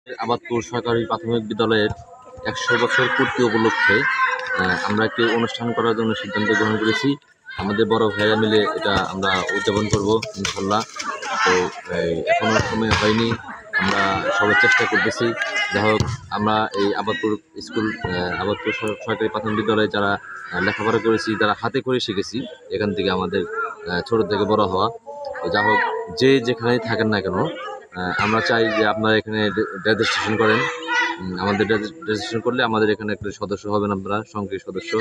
আবাদপুর সরকারি প্রাথমিক বিদ্যালয়ের ১০০ বছর পূর্তি উপলক্ষে আমরা একটি অনুষ্ঠান করার জন্য সিদ্ধান্ত গ্রহণ করেছি। আমাদের বড় ভাইরা মিলে এটা আমরা উদযাপন করব ইনশাল্লাহ। তো এখনও সময় হয়নি, আমরা সবাই চেষ্টা করতেছি। যাই হোক, আমরা এই আবাদপুর স্কুল আবাদপুর সরকারি প্রাথমিক বিদ্যালয়ে যারা লেখাপড়া করেছি, যারা হাতে করে শিখেছি, এখান থেকে আমাদের ছোট থেকে বড় হওয়া। তো যাই হোক, যে যেখানেই থাকেন না কেন, আমরা চাই যে আপনারা এখানে রেজিস্ট্রেশন করেন। আমাদের রেজিস্ট্রেশন করলে আমাদের এখানে একটা সদস্য হবেন, আপনারা সক্রিয় সদস্য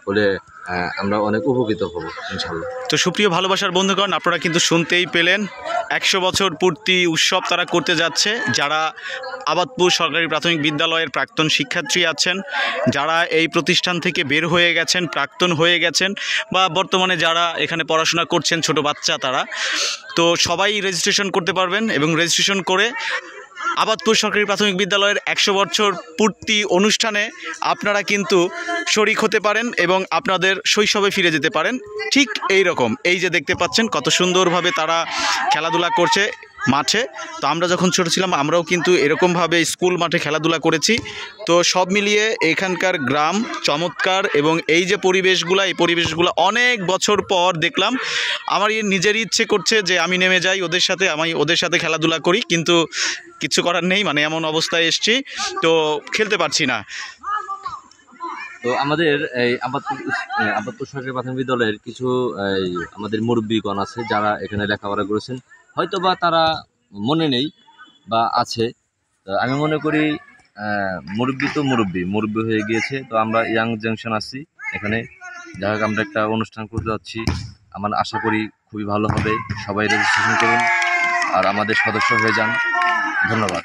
হলে আমরা অনেক উপকৃত হব ইনশাল্লাহ। তো সুপ্রিয় ভালোবাসার বন্ধুগণ, আপনারা কিন্তু শুনতেই পেলেন ১০০ বছর পূর্তি উৎসব তারা করতে যাচ্ছে। যারা আবাদপুর সরকারি প্রাথমিক বিদ্যালয়ের প্রাক্তন শিক্ষার্থী আছেন, যারা এই প্রতিষ্ঠান থেকে বের হয়ে গেছেন, প্রাক্তন হয়ে গেছেন, বা বর্তমানে যারা এখানে পড়াশোনা করছেন ছোট বাচ্চা, তারা তো সবাই রেজিস্ট্রেশন করতে পারবেন এবং রেজিস্ট্রেশন করে আবাদপুর সরকারি প্রাথমিক বিদ্যালয়ের ১০০ বছর পূর্তি অনুষ্ঠানে আপনারা কিন্তু শরিক হতে পারেন এবং আপনাদের শৈশবে ফিরে যেতে পারেন। ঠিক এই রকম, এই যে দেখতে পাচ্ছেন কত সুন্দরভাবে তারা খেলাধুলা করছে মাঠে। তো আমরা যখন ছোট ছিলাম আমরাও কিন্তু এরকমভাবে স্কুল মাঠে খেলাধুলা করেছি। তো সব মিলিয়ে এখানকার গ্রাম চমৎকার, এবং এই যে পরিবেশগুলো অনেক বছর পর দেখলাম। আমার নিজেরই ইচ্ছে করছে যে আমি নেমে যাই ওদের সাথে, আমি ওদের সাথে খেলাধুলা করি, কিন্তু কিছু করার নেই, মানে এমন অবস্থায় এসছি, তো খেলতে পারছি না। তো আমাদের এই আবাদপুর সরকারি প্রাথমিক বিদ্যালয়ের কিছু আমাদের মুরব্বীগণ আছে যারা এখানে লেখাপড়া করেছেন, হয়তো বা তারা মনে নেই বা আছে। তো আমি মনে করি মুরব্বী তো মুরব্বী হয়ে গিয়েছে। তো আমরা ইয়াং জেনারেশন আছি এখানে। যাই হোক, আমরা একটা অনুষ্ঠান করতে যাচ্ছি, আমার আশা করি খুবই ভালো হবে। সবাই রেজিস্ট্রেশন করুন আর আমাদের সদস্য হয়ে যান। ধন্যবাদ।